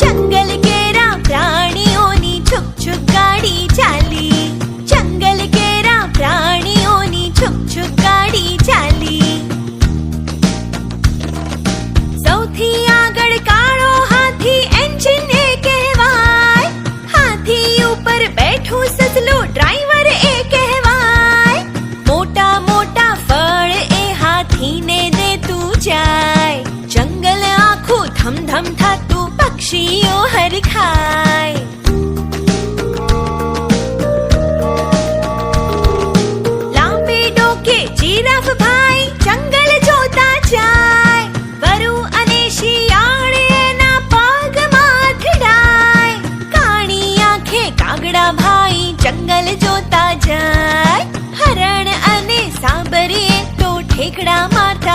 જંગલ કેરા પ્રાણીઓની છુક છુક ગાડી ચાલી. જંગલ કેરા પ્રાણીઓની છુક છુક ગાડી ચાલી. સૌથી આગળ કાળો હાથી એન્જિન એ કહેવાય. હાથી ઉપર બેઠું સસલું ડ્રાઈવર એ કહેવાય. મોટા મોટા ફળ એ હાથીને દેતું જાય. જંગલ આખું ધમધમ થાતું પક્ષીઓ હરખાય. લાંબે ડોકે જીરાફ ભાઈ જંગલ જોતા જાય. વરુ અને શિયાળ એના પગમાં અથડાય. કાણી આંખે કાગડા ભાઈ જંગલ જોતા જાય. હરણ અને સાબરીએ તો ઠેકડા મારતા